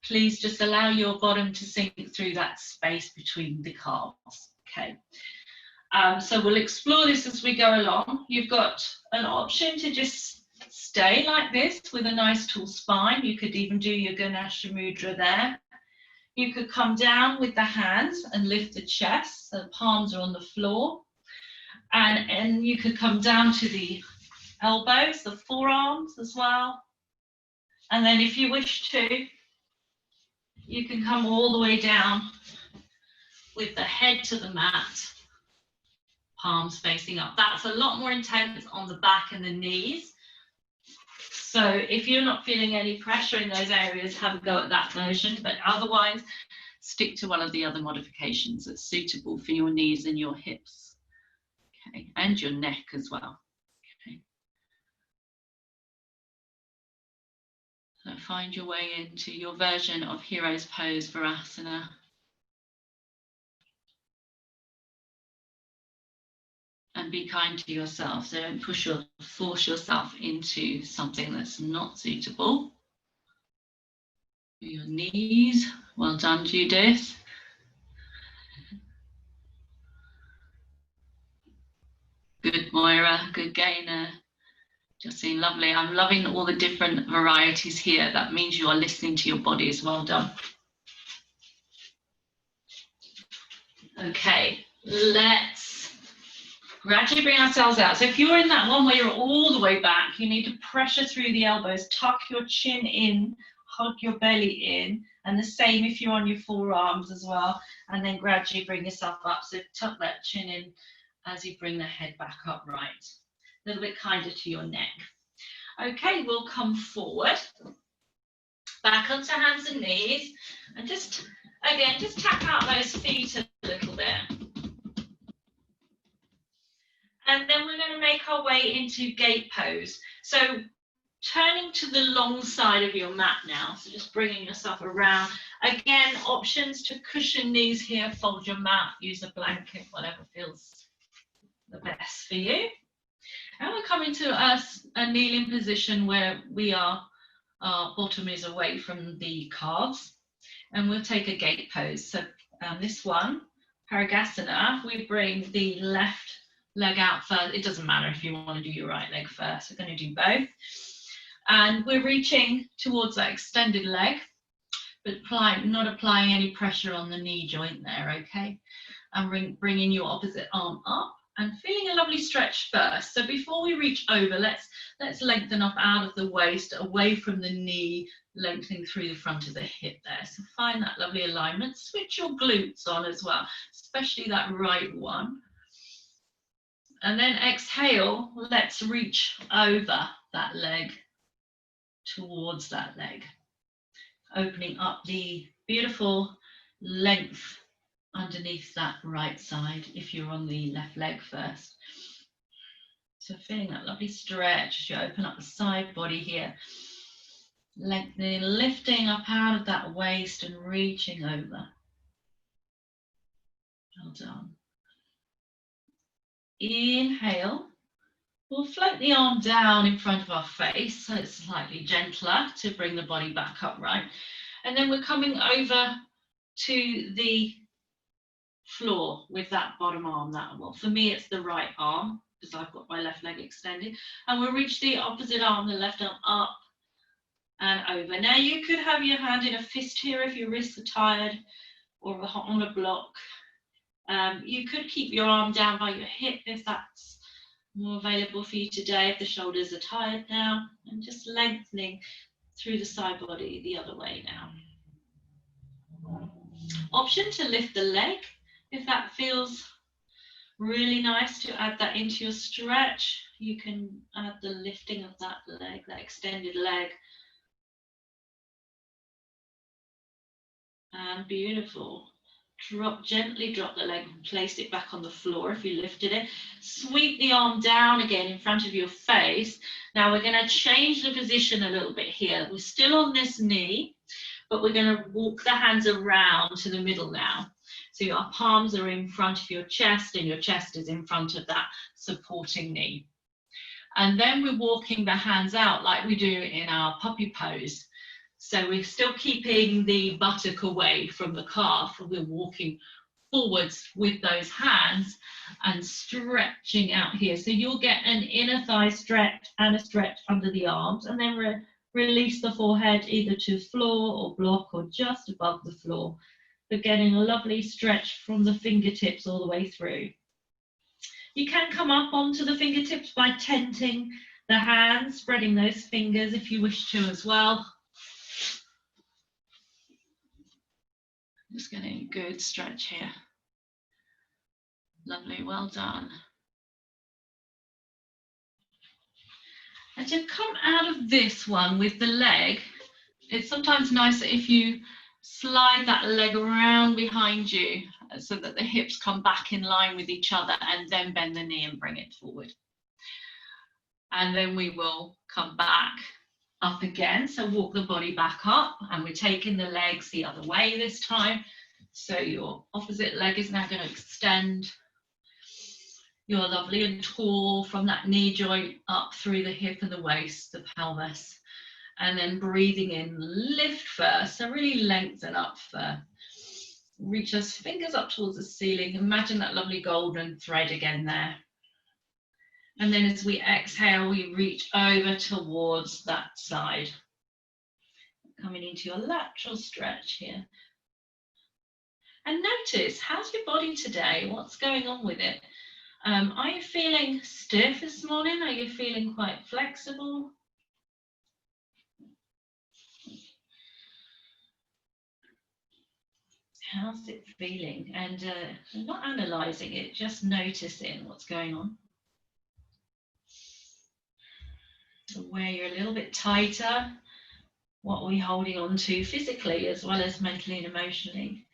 please just allow your bottom to sink through that space between the calves, okay? So we'll explore this as we go along. You've got an option to just stay like this with a nice tall spine. You could even do your Ganesha Mudra there. You could come down with the hands and lift the chest, so the palms are on the floor. And you could come down to the elbows, the forearms as well. And then if you wish to, you can come all the way down with the head to the mat, palms facing up. That's a lot more intense on the back and the knees. So if you're not feeling any pressure in those areas, have a go at that version. But otherwise, stick to one of the other modifications that's suitable for your knees and your hips. Okay, and your neck as well. Okay. So find your way into your version of hero's pose, Virasana. And be kind to yourself. So don't force yourself into something that's not suitable. Your knees. Well done, Judith. Good, Moira. Good, Gaynor. Justine, lovely. I'm loving all the different varieties here. That means you are listening to your bodies. Well done. Okay, let's gradually bring ourselves out. So if you're in that one where you're all the way back, you need to pressure through the elbows, tuck your chin in, hug your belly in, and the same if you're on your forearms as well, and then gradually bring yourself up. So tuck that chin in as you bring the head back upright. A little bit kinder to your neck. Okay, we'll come forward, back onto hands and knees, and just, again, just tap out those feet a little bit. And then we're going to make our way into gate pose. So turning to the long side of your mat now, so just bringing yourself around. Again, options to cushion knees here, fold your mat, use a blanket, whatever feels the best for you. And we're coming to a kneeling position where our bottom is away from the calves, and we'll take a gate pose. So this one, Aparigraha, we bring the left leg out first. It doesn't matter if you want to do your right leg first. We're going to do both. And we're reaching towards that extended leg, but not applying any pressure on the knee joint there, okay? And bringing your opposite arm up and feeling a lovely stretch first. So before we reach over, let's lengthen up out of the waist, away from the knee, lengthening through the front of the hip there. So find that lovely alignment. Switch your glutes on as well, especially that right one. And then exhale, let's reach over that leg, towards that leg, opening up the beautiful length underneath that right side if you're on the left leg first. So feeling that lovely stretch as you open up the side body here, lengthening, lifting up out of that waist and reaching over. Well done. Inhale. We'll float the arm down in front of our face, so it's slightly gentler to bring the body back upright. And then we're coming over to the floor with that bottom arm. Well, for me, it's the right arm because I've got my left leg extended. And we'll reach the opposite arm, the left arm up and over. Now you could have your hand in a fist here if your wrists are tired, or on a block. You could keep your arm down by your hip if that's more available for you today, if the shoulders are tired now, and just lengthening through the side body the other way now. Option to lift the leg if that feels really nice to add that into your stretch. You can add the lifting of that leg, that extended leg. And beautiful. Gently drop the leg and place it back on the floor if you lifted it. Sweep the arm down again in front of your face. Now we're going to change the position a little bit here. We're still on this knee, but we're going to walk the hands around to the middle now. So your palms are in front of your chest and your chest is in front of that supporting knee. And then we're walking the hands out like we do in our puppy pose. So we're still keeping the buttock away from the calf, and we're walking forwards with those hands and stretching out here. So you'll get an inner thigh stretch and a stretch under the arms, and then release the forehead either to floor or block or just above the floor. But getting a lovely stretch from the fingertips all the way through. You can come up onto the fingertips by tenting the hands, spreading those fingers if you wish to as well. Just getting a good stretch here. Lovely, well done. And to come out of this one with the leg, it's sometimes nicer if you slide that leg around behind you so that the hips come back in line with each other, and then bend the knee and bring it forward. And then we will come back up again. So walk the body back up, and we're taking the legs the other way this time. So your opposite leg is now going to extend. You're lovely and tall from that knee joint up through the hip and the waist, the pelvis. And then breathing in, lift first. So really lengthen up first. Reach those fingers up towards the ceiling. Imagine that lovely golden thread again there. And then as we exhale, we reach over towards that side. Coming into your lateral stretch here. And notice, how's your body today? What's going on with it? Are you feeling stiff this morning? Are you feeling quite flexible? How's it feeling? And not analysing it, just noticing what's going on. Where you're a little bit tighter, what are we holding on to physically as well as mentally and emotionally?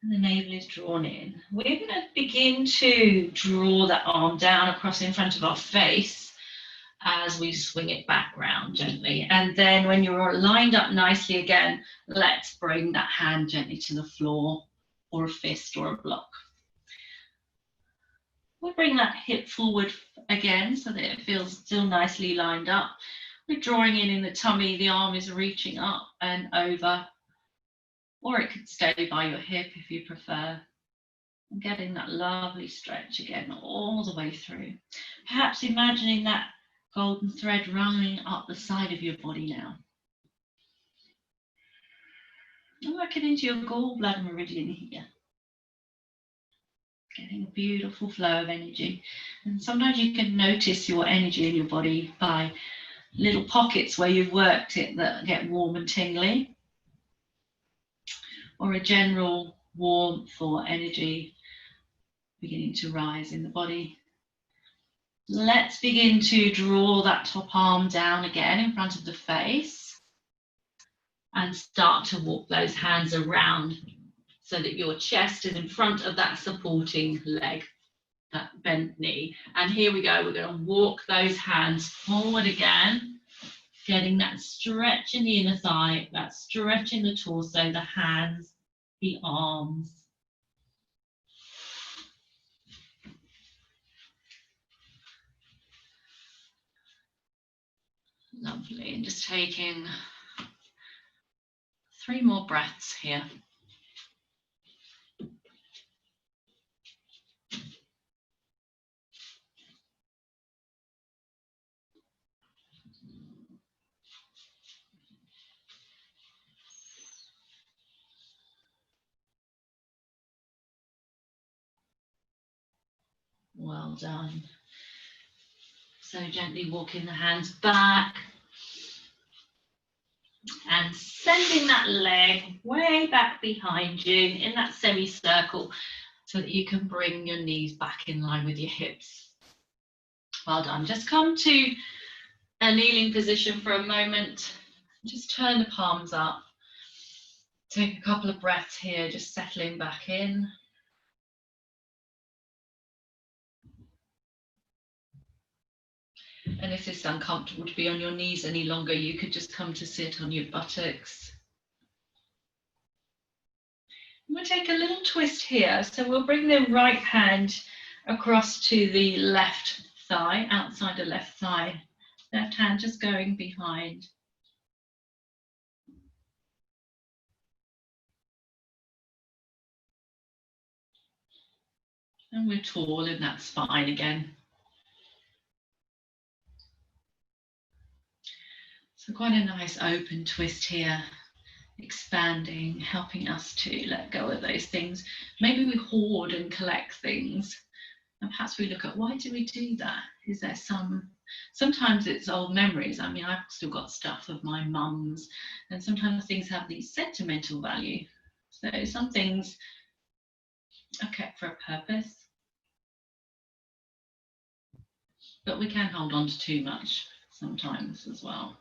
And the navel is drawn in. We're going to begin to draw that arm down across in front of our face as we swing it back round gently. And then when you're lined up nicely again, let's bring that hand gently to the floor, or a fist or a block. We'll bring that hip forward again so that it feels still nicely lined up. We're drawing in the tummy, the arm is reaching up and over, or it could stay by your hip if you prefer. And getting that lovely stretch again all the way through. Perhaps imagining that golden thread running up the side of your body now. And working into your gallbladder meridian here. Getting a beautiful flow of energy. And sometimes you can notice your energy in your body by little pockets where you've worked it that get warm and tingly, or a general warmth or energy beginning to rise in the body. Let's begin to draw that top arm down again in front of the face and start to walk those hands around so that your chest is in front of that supporting leg, that bent knee. And here we go, we're going to walk those hands forward again, getting that stretch in the inner thigh, that stretch in the torso, the hands, the arms. Lovely, and just taking 3 more breaths here. Well done. So gently walking the hands back and sending that leg way back behind you in that semicircle so that you can bring your knees back in line with your hips. Well done. Just come to a kneeling position for a moment. Just turn the palms up. Take a couple of breaths here, just settling back in. And if it's uncomfortable to be on your knees any longer, you could just come to sit on your buttocks. We'll take a little twist here. So we'll bring the right hand across to the left thigh, outside the left thigh. Left hand just going behind. And we're tall in that spine again. So quite a nice open twist here, expanding, helping us to let go of those things. Maybe we hoard and collect things, and perhaps we look at, why do we do that? Is there sometimes it's old memories. I mean, I've still got stuff of my mum's, and sometimes things have these sentimental value. So some things are kept for a purpose, but we can hold on to too much sometimes as well.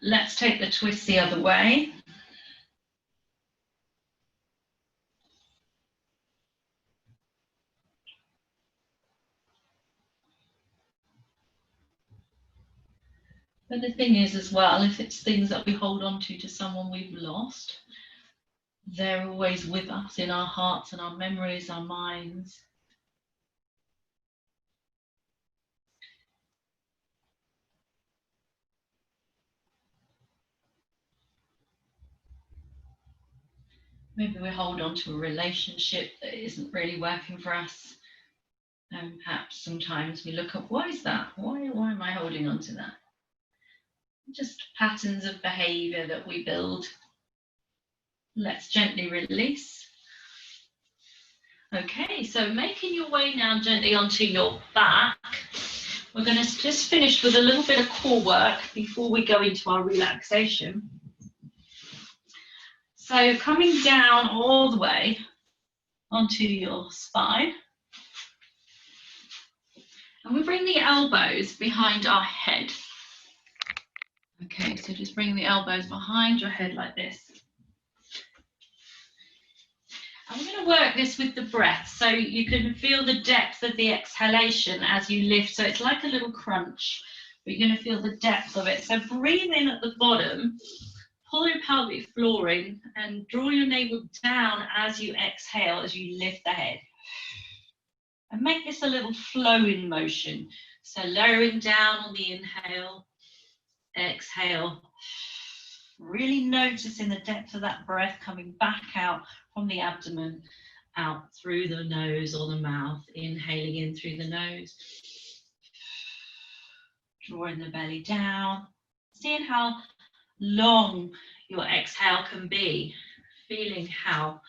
Let's take the twist the other way. But the thing is as well, if it's things that we hold on to someone we've lost, they're always with us in our hearts and our memories, our minds. Maybe we hold on to a relationship that isn't really working for us. And perhaps sometimes we look at, why is that? Why am I holding on to that? Just patterns of behavior that we build. Let's gently release. Okay, so making your way now gently onto your back. We're going to just finish with a little bit of core work before we go into our relaxation. So coming down all the way onto your spine. And we bring the elbows behind our head. Okay, so just bring the elbows behind your head like this. And we're going to work this with the breath, so you can feel the depth of the exhalation as you lift. So it's like a little crunch, but you're going to feel the depth of it. So breathe in at the bottom, pull your pelvic floor in, and draw your navel down as you exhale, as you lift the head. And make this a little flowing motion. So lowering down on the inhale, exhale. Really noticing the depth of that breath coming back out from the abdomen, out through the nose or the mouth, inhaling in through the nose, drawing the belly down, seeing how long your exhale can be, feeling how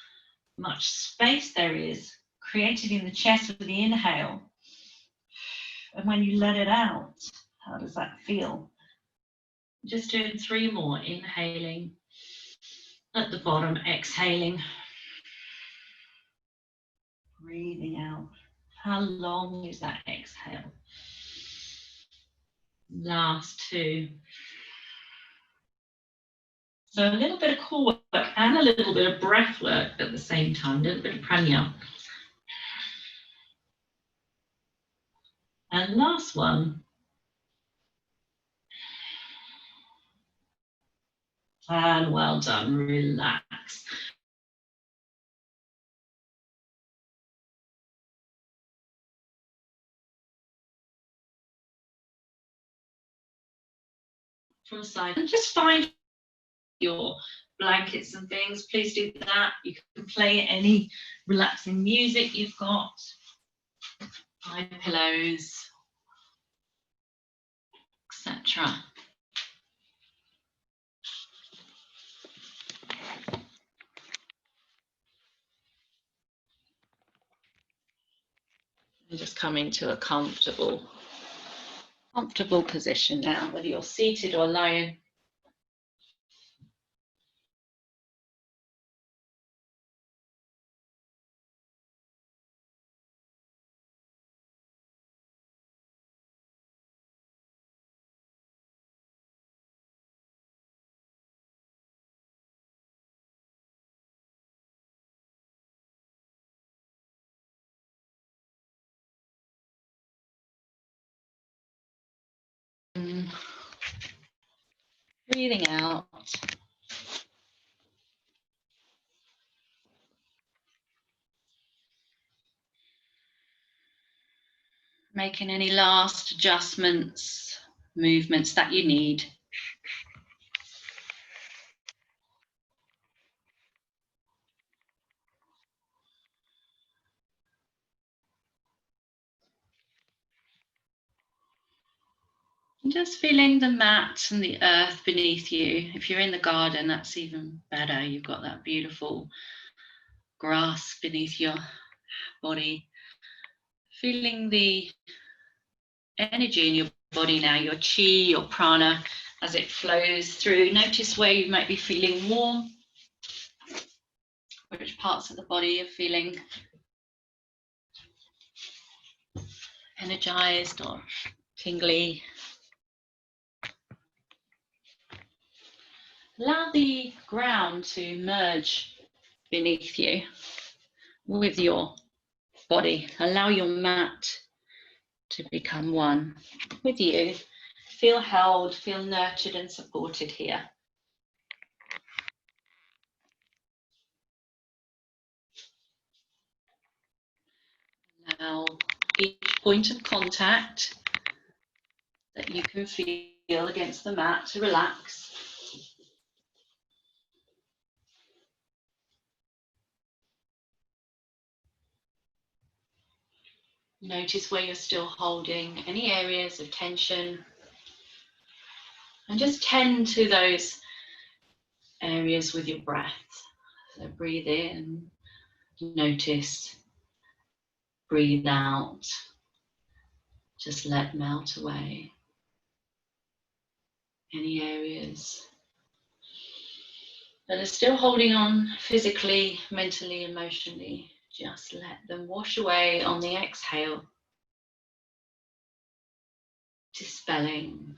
much space there is created in the chest with the inhale, and when you let it out, how does that feel? Just doing 3 more, inhaling at the bottom, exhaling, breathing out. How long is that exhale? Last 2. So a little bit of core work and a little bit of breath work at the same time, a little bit of pranayama. And last one. And well done, relax. From the side, and just find your blankets and things. Please do that. You can play any relaxing music you've got. Eye pillows, etc. And just come into a comfortable position now, whether you're seated or lying. Breathing out. Making any last adjustments, movements that you need. And just feeling the mat and the earth beneath you. If you're in the garden, that's even better. You've got that beautiful grass beneath your body. Feeling the energy in your body now, your chi, your prana, as it flows through. Notice where you might be feeling warm, which parts of the body are feeling energized or tingly. Allow the ground to merge beneath you with your body. Allow your mat to become one with you. Feel held, feel nurtured and supported here. Allow each point of contact that you can feel against the mat to relax. Notice where you're still holding any areas of tension, and just tend to those areas with your breath. So breathe in, notice, breathe out, just let melt away any areas that are still holding on physically, mentally, emotionally. Just let them wash away on the exhale, dispelling.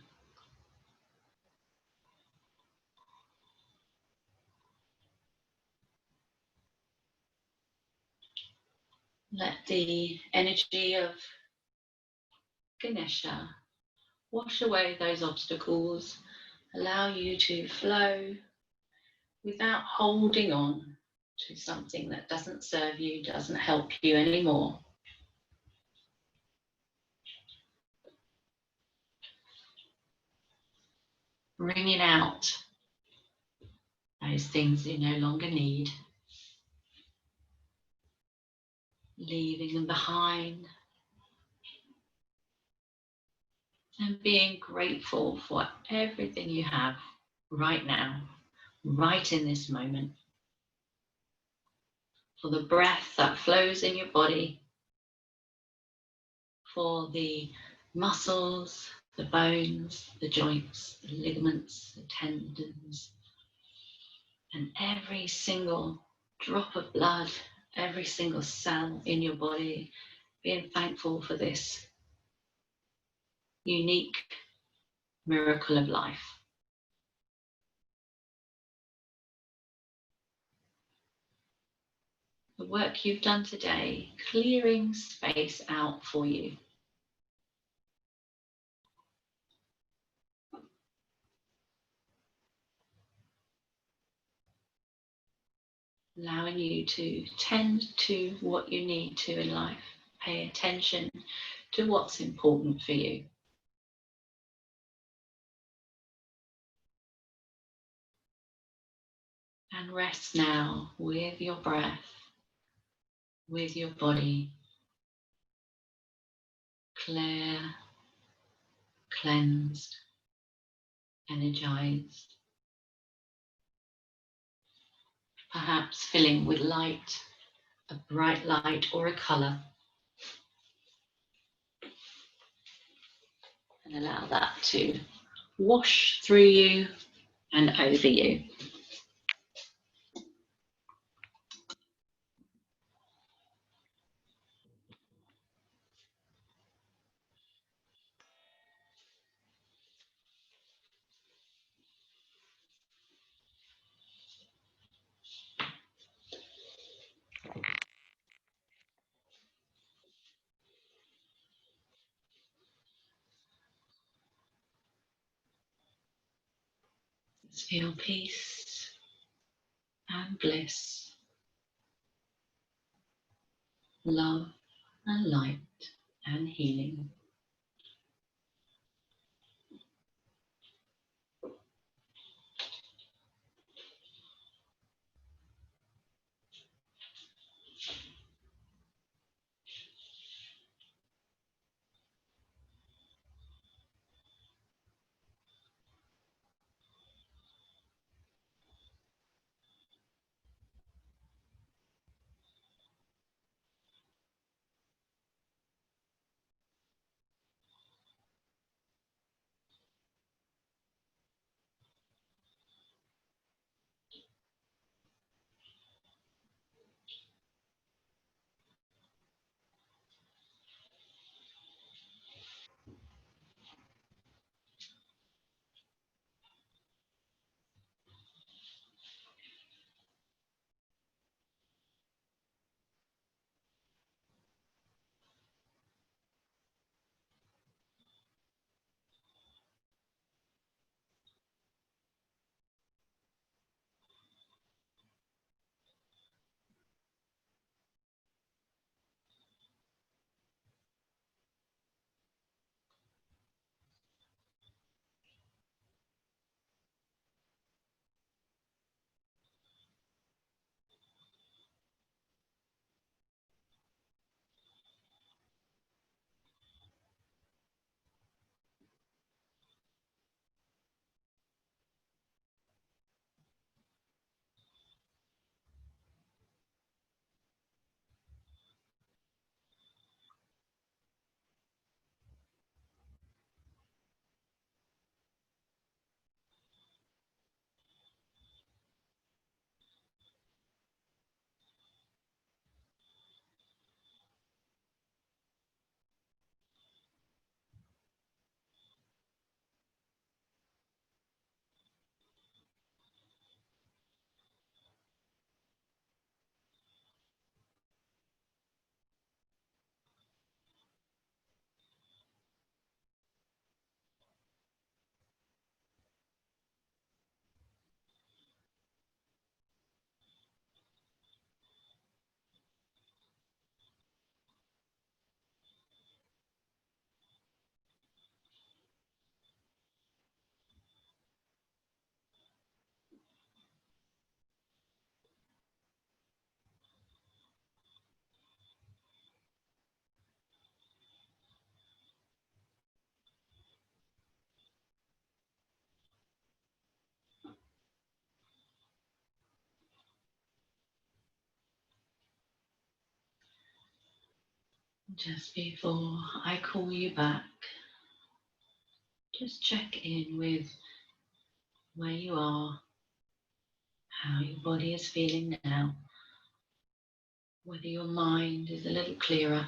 Let the energy of Ganesha wash away those obstacles, allow you to flow without holding on to something that doesn't serve you, doesn't help you anymore. Bringing out those things you no longer need, leaving them behind, and being grateful for everything you have right now, right in this moment. For the breath that flows in your body, for the muscles, the bones, the joints, the ligaments, the tendons, and every single drop of blood, every single cell in your body, being thankful for this unique miracle of life. The work you've done today, clearing space out for you. Allowing you to tend to what you need to in life. Pay attention to what's important for you. And rest now with your breath, with your body. Clear, cleansed, energized. Perhaps filling with light, a bright light or a color. And allow that to wash through you and over you. Just feel peace and bliss, love and light and healing. Just before I call you back, just check in with where you are, how your body is feeling now, whether your mind is a little clearer.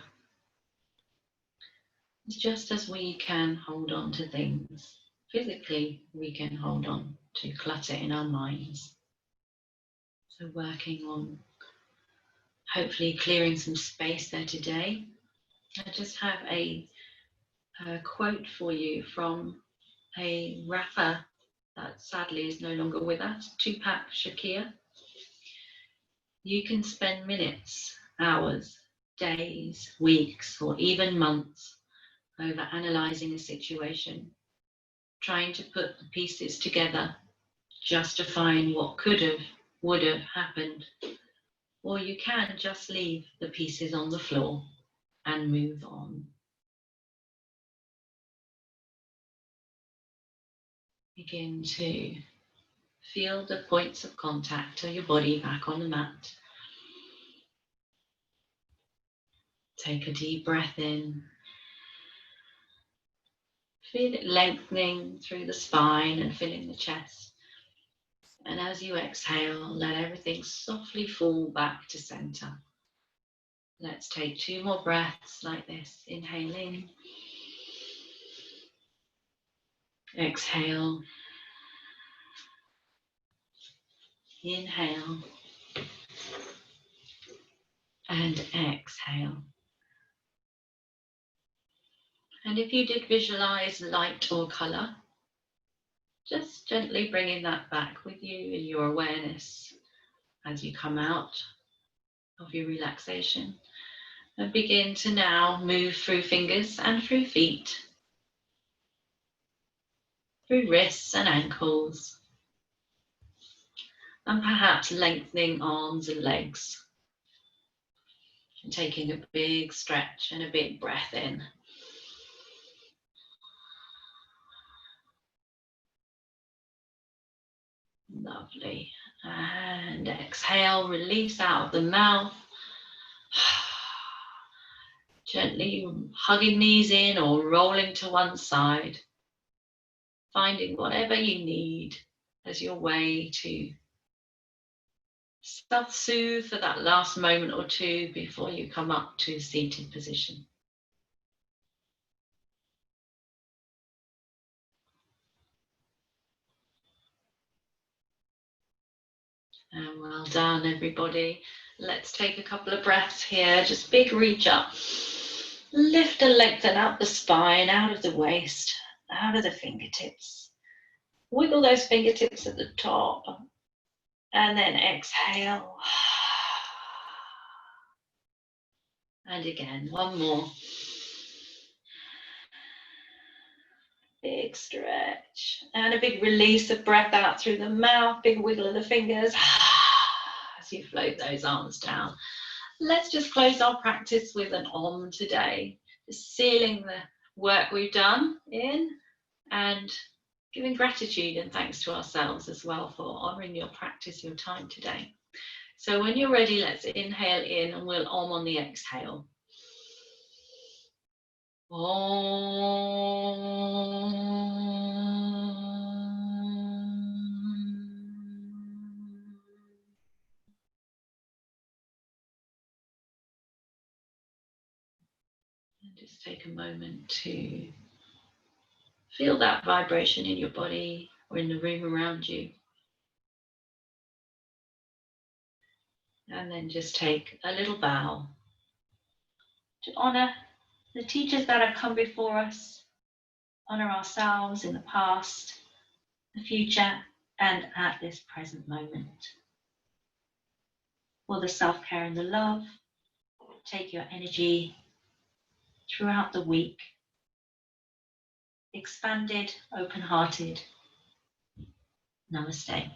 It's just as we can hold on to things, physically we can hold on to clutter in our minds. So working on hopefully clearing some space there today. I just have a quote for you from a rapper that sadly is no longer with us, Tupac Shakur. You can spend minutes, hours, days, weeks, or even months over analysing a situation, trying to put the pieces together, justifying what could have, would have happened, or you can just leave the pieces on the floor and move on. Begin to feel the points of contact of your body back on the mat. Take a deep breath in. Feel it lengthening through the spine and filling the chest. And as you exhale, let everything softly fall back to center. Let's take 2 more breaths like this. Inhale in. Exhale. Inhale. And exhale. And if you did visualize light or color, just gently bringing that back with you in your awareness as you come out of your relaxation. And begin to now move through fingers and through feet, through wrists and ankles, and perhaps lengthening arms and legs. And taking a big stretch and a big breath in. Lovely. And exhale, release out of the mouth. Gently hugging knees in or rolling to one side. Finding whatever you need as your way to self-soothe for that last moment or two before you come up to seated position. And well done, everybody. Let's take a couple of breaths here. Just big reach up. Lift and lengthen out the spine, out of the waist, out of the fingertips. Wiggle those fingertips at the top. And then exhale. And again, one more. Big stretch. And a big release of breath out through the mouth. Big wiggle of the fingers. As you float those arms down. Let's just close our practice with an Om today. Just sealing the work we've done in and giving gratitude and thanks to ourselves as well for honouring your practice, your time today. So when you're ready, let's inhale in and we'll Om on the exhale. Just take a moment to feel that vibration in your body or in the room around you. And then just take a little bow to honour the teachers that have come before us, honour ourselves in the past, the future, and at this present moment. For the self-care and the love, take your energy throughout the week, expanded, open-hearted. Namaste.